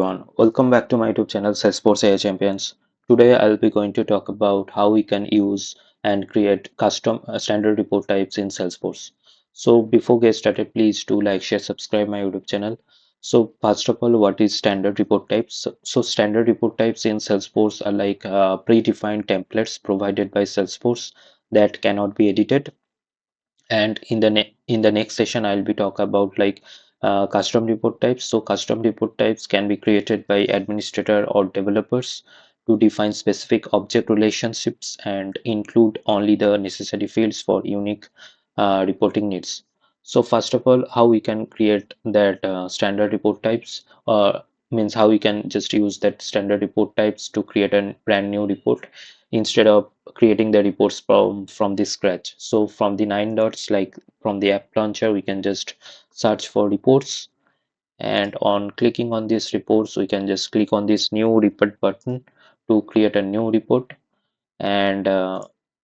Everyone, welcome back to my YouTube channel Salesforce AI Champions. Today I'll be going to talk about how we can use and create custom standard report types in Salesforce. So before get started, please do like, share, subscribe my YouTube channel. So first of all, what is standard report types? So standard report types in Salesforce are like predefined templates provided by Salesforce that cannot be edited, and in the next session I'll be talk about like custom report types. So custom report types can be created by administrator or developers to define specific object relationships and include only the necessary fields for unique reporting needs. So first of all, how we can create that standard report types, means how we can just use that standard report types to create a brand new report instead of creating the reports from the scratch. So from the 9 dots, like from the app launcher, we can just search for reports, and on clicking on these reports we can just click on this new report button to create a new report. And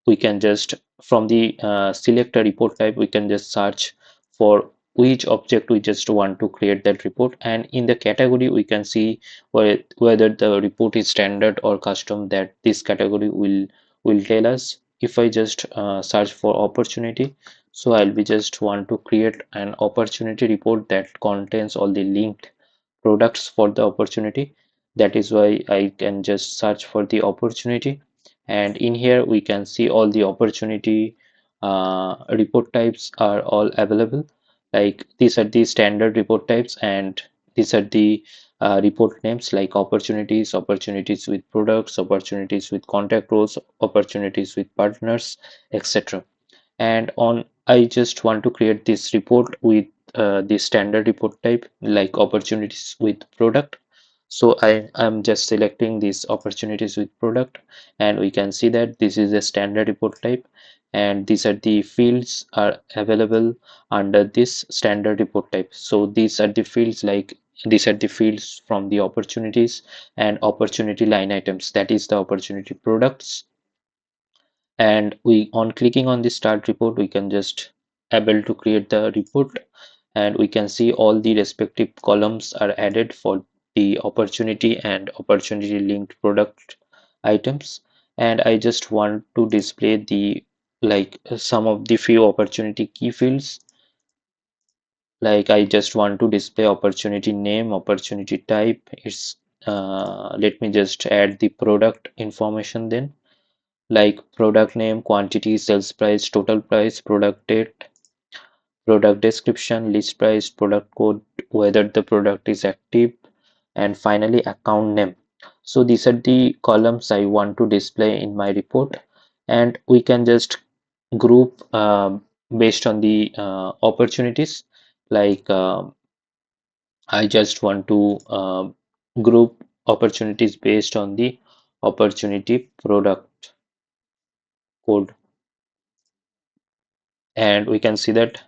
we can just from the select a report type, we can just search for which object we just want to create that report, and in the category we can see whether the report is standard or custom. That this category will tell us. If I just search for opportunity, so I'll be just want to create an opportunity report that contains all the linked products for the opportunity. That is why I can just search for the opportunity, and in here we can see all the opportunity report types are all available. Like these are the standard report types, and these are the report names like opportunities, opportunities with products, opportunities with contact roles, opportunities with partners, etc. And on I just want to create this report with the standard report type like opportunities with product. So I am just selecting these opportunities with product, and we can see that this is a standard report type, and these are the fields are available under this standard report type. So these are the fields, like these are the fields from the opportunities and opportunity line items, that is the opportunity products. And we on clicking on the start report, we can just able to create the report, and we can see all the respective columns are added for the opportunity and opportunity linked product items. And I just want to display the like some of the few opportunity key fields. Like I just want to display opportunity name, opportunity type. It's let me just add the product information then, like product name, quantity, sales price, total price, product date, product description, list price, product code, whether the product is active, and finally account name. So these are the columns I want to display in my report, and we can just group based on the opportunities. Like I just want to group opportunities based on the opportunity product code, and we can see that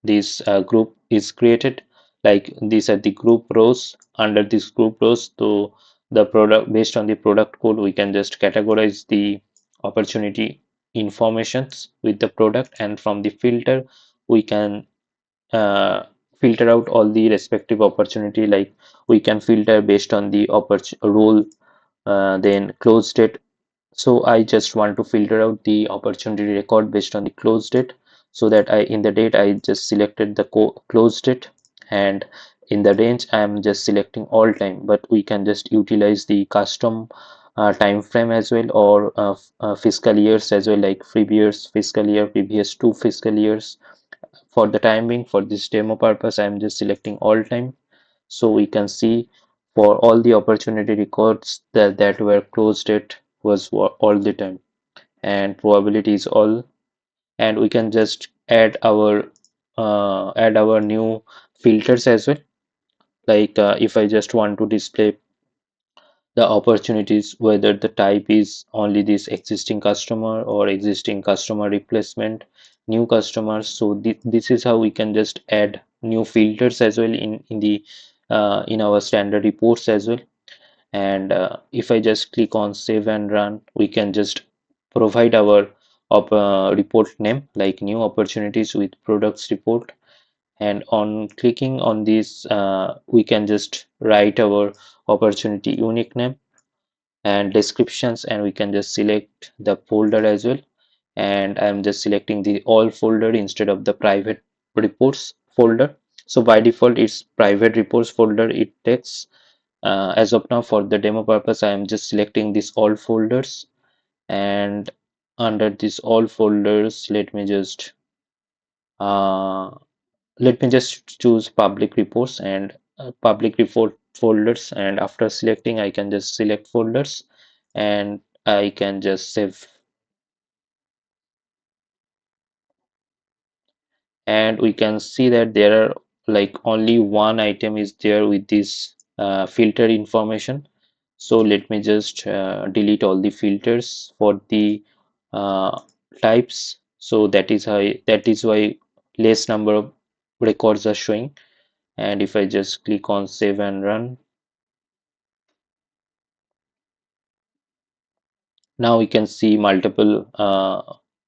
this group is created. Like these are the group rows. Under this group rows, to the product, based on the product code, we can just categorize the opportunity informations with the product, and from the filter we can uh, filter out all the respective opportunity. Like we can filter based on the role, then close date. So I just want to filter out the opportunity record based on the close date, so that I in the date I just selected the close date, and in the range I am just selecting all time. But we can just utilize the custom time frame as well, or fiscal years as well, like previous fiscal year, previous 2 fiscal years. For the time being, for this demo purpose, I am just selecting all time. So we can see for all the opportunity records that were closed date was all the time, and probability is all. And we can just add our new filters as well. Like if I just want to display the opportunities, whether the type is only this existing customer or existing customer replacement, new customers. So this is how we can just add new filters as well in the in our standard reports as well. And if I just click on save and run, we can just provide our report name like new opportunities with products report. and on clicking on this we can just write our opportunity unique name and descriptions, and we can just select the folder as well. And I'm just selecting the all folder instead of the private reports folder. So by default it's private reports folder it takes. As of now, for the demo purpose, I am just selecting these all folders, and under this all folders uh, let me just choose public reports and public report folders, and after selecting I can just select folders and I can just save. And we can see that there are like only one item is there with this filter information. So let me just delete all the filters for the uh, types. So that is why less number of records are showing. And if I just click on save and run, now we can see multiple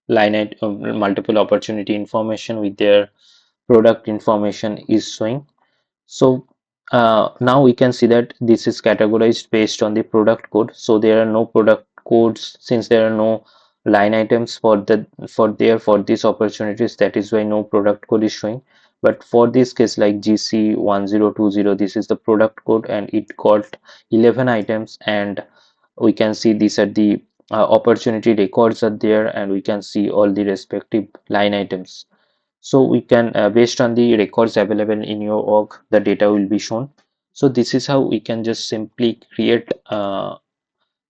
multiple opportunity information with their product information is showing. So now we can see that this is categorized based on the product code. So there are no product codes since there are no line items for these opportunities. That is why no product code is showing. But for this case like GC1020, this is the product code and it got 11 items, and we can see these are the opportunity records are there, and we can see all the respective line items. So we can based on the records available in your org, the data will be shown. So this is how we can just simply create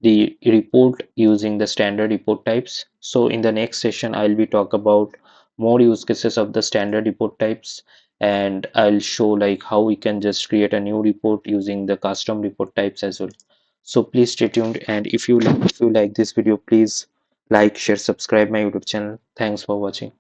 the report using the standard report types. So in the next session I'll be talk about more use cases of the standard report types, and I'll show like how we can just create a new report using the custom report types as well. So please stay tuned, and if you like this video, please like, share, subscribe my YouTube channel. Thanks for watching.